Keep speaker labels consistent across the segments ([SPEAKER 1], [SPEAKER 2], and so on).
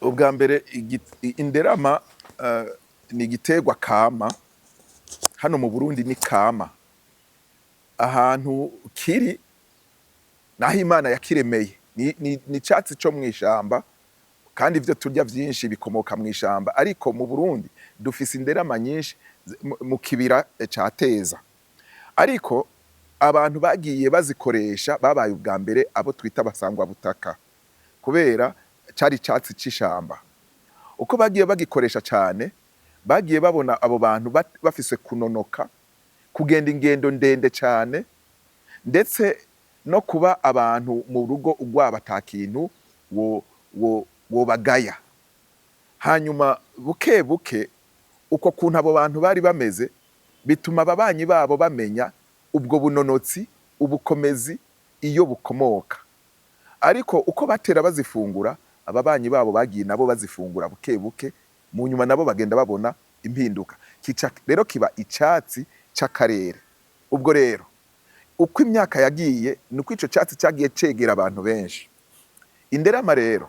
[SPEAKER 1] ubwa mbere inderama ni igiterwa kama hano mu Burundi ni kama ahantu kiri naho Imana yakiremeye ni icatsi co mw'ishamba kandi ivyo turya vyinshi bikomoka mw'ishamba ariko mu Burundi dufise inderama nyinshi mu kibira ca Teza ariko abantu bagiye bazikoresha babaye ubwa mbere abo twita abasangwa butaka kubera cari icatsi c'ishamba uko bagiye bagikoresha cane bagiye babona abo bantu bafise kunonoka kugenda ingendo ndende cane ndetse no kuba abantu mu rugo urwabo ata kintu wobagaya hanyuma buke buke uko kuntu abo bantu bari bameze bituma ababanyi babo bamenya ubwo bunonotsi ubukomezi iyo bukomoka ariko uko batera bazifungura ababanyi babo bagiye nabo bazifungura buke buke mu nyuma nabo bagenda babona impinduka rero kiba icatsi c'akarere ubwo rero uko imyaka yagiye nuko ico catsi cagiye cegera abantu benshi inderama rero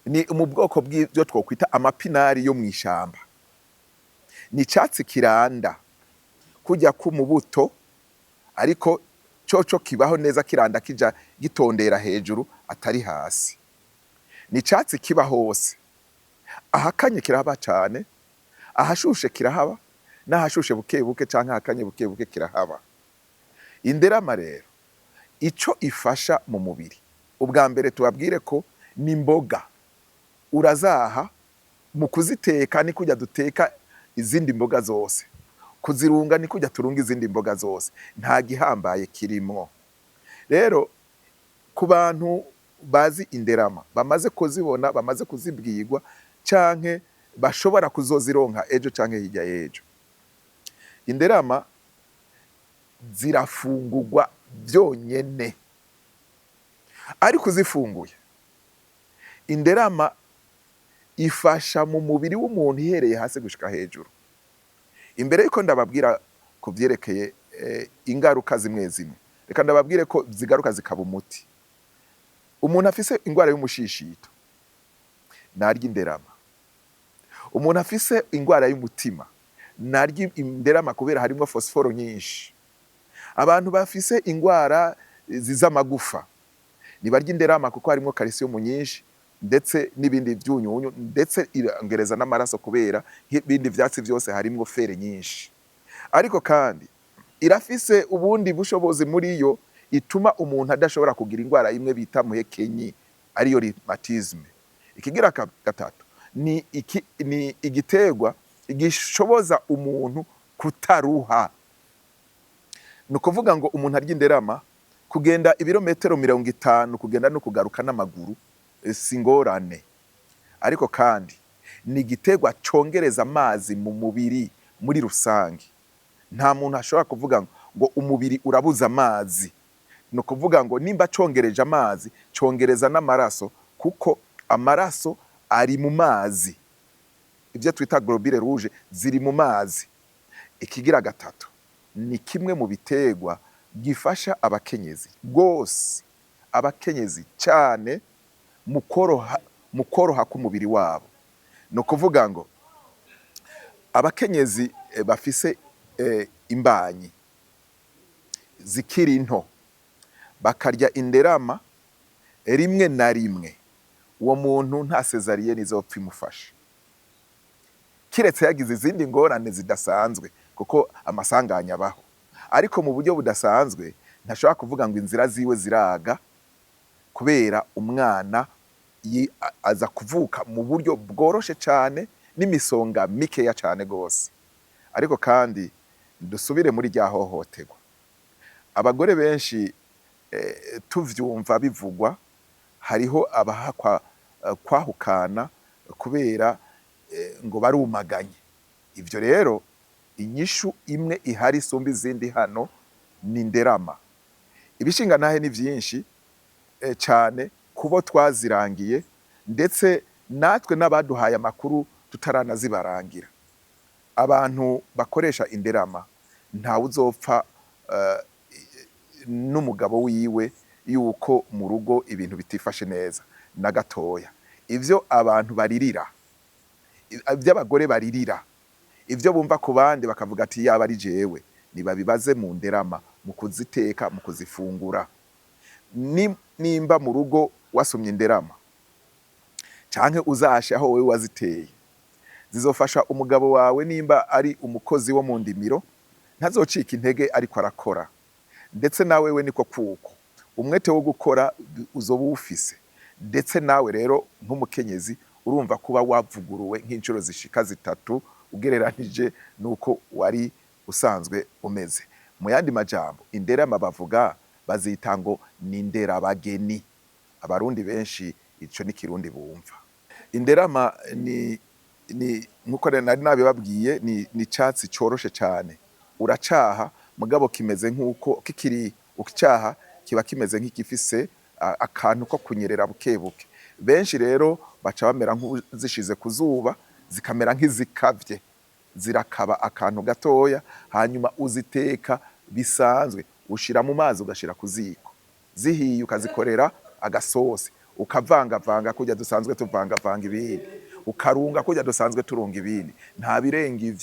[SPEAKER 1] ni mu bwoko bw'ivyo twokwita amapinari yo mw'ishamba ni icatsi kiranda kujya kumubuto ariko coco kibaho neza kiranda kija gitondera hejuru atari hasi ni icatsi kiba hose ahakanye kirahaba cane ahashushe kirahaba n'ahashushe buke buke canke ahakanye buke buke kirahaba inderama rero ico ifasha mu mubiri ubwa mbere tubabwire ko ni imboga urazaha mu kuziteka ni kujya duteka izindi mboga zose kuzirunga ni kujya turunga izindi mboga zose nta gihambaye kirimwo rero ku bantu bazi inderama bamaze kuzibona bamaze kuzibwirwa canke bashobora kuzozironka ejo canke hirya y'ejo inderama zirafungurwa vyonyene ariko uzifunguye inderama ifasha mu mubiri w'umuntu ihereye hasi gushika hejuru imbere yuko ndababwira ku vyerekeye ingaruka zimwe zimwe reka ndababwire ko zigaruka zikaba umuti umuntu afise ingwara y'umushishito narya inderama umuntu afise ingwara y'umutima narya inderama kubera harimwo fosforo nyinshi abantu bafise ingwara z'amagufa nibarya inderama kuko harimwo calcium nyinshi ndetse n'ibindi vyunyunyu ndetse irongereza n'amaraso kubera ibindi vyatsi vyose harimwo fere nyinshi ariko kandi irafise ubundi bushobozi muri yo ituma umuntu adashobora kugira ingwara imwe bita muhekenyi ariyo rheumatisme ikigira gatatu ni igiterwa gishoboza umuntu kutaruha ni ukuvuga ngo umuntu arya inderama kugenda ibirometero 50 kugenda no kugaruka n'amaguru singorane ariko kandi ni igiterwa congereza amazi mu mubiri muri rusange nta muntu ashobora kuvuga ngo umubiri urabuza amazi no kuvuga ngo nimba congereje amazi congereza n'amaraso kuko amaraso ari mu mazi ivyo twita globule rouge ziri mu mazi ikigira gatatu ni kimwe mu biterwa gifasha abakenyezi gose abakenyezi cyane mu koroha k'umubiri wabo no kuvuga ngo abakenyezi bafise imbanyi zikiri nto bakarya inderama rimwe na rimwe uwo muntu nta cesarienne izopfa imufasha kiretse yagize izindi ngorane zidasanzwe kuko amasanganya abaho ariko mu buryo budasanzwe ntashobora kuvuga ngo inzira ziwe ziraga kubera umwana aza kuvuka mu buryo bworoshe cane n'imisonga mikeya cane gose ariko kandi dusubire muri rya hohoterwa abagore benshi tuvyumva bivugwa hariho abahakwa kwahukana kubera ngo barumaganye ivyo rero inyishu imwe ihari isumba izindi hano ni inderama ibishinga nahe ni vyinshi cane kubo twazirangiye ndetse natwe n'abaduhaye amakuru tutaranazibarangira abantu bakoresha inderama ntawe uzopfa n'umugabo wiwe yuko mu rugo ibintu bitifashe neza na gatoya ivyo abantu baririra, ivyo abagore baririra, ivyo bumva ku bandi bakavuga ati yaba ari jewe, nibabibaze mu Nderama, mu kuziteka, mu kuzifungura. Nimba mu rugo wasumye Inderama canke uzashe aho wewe waziteye, zizofasha umugabo wawe nimba ari umukozi wo mu ndimiro, ntazocika intege ariko arakora. Ndetse nawe we niko kuko, umwete wo gukora uzoba uwufise. Ndetse nawe rero nk'umukenyezi urumva kuba wavuguruwe nk'incuro zishika zitatu ugereranije nuko wari usanzwe umeze. Mu yandi majambo, Inderama bavuga bazita ngo ni inderabageni. Abarundi benshi ico ni Kirundi bumva. Inderama ni nkuko nari nabibabwiye, ni icatsi coroshe cane. Uracaha mugabo kimeze nkuko kikiri ucaha kiba kimeze nk'igifise akantu ko kunyerera bukebuke. Benshi rero baca bamera nk'uzishize ku zuba, zikamera nk'izikavye, zirakaba akantu gatoya, hanyuma uziteka bisanzwe, ushira mu mazi ugashira ku ziko, zihiye ukazikorera agasosi, ukavangavanga kurya dusanzwe tuvangavanga ibindi, ukarunga kurya dusanzwe turunga ibindi, nta birenga ivyo.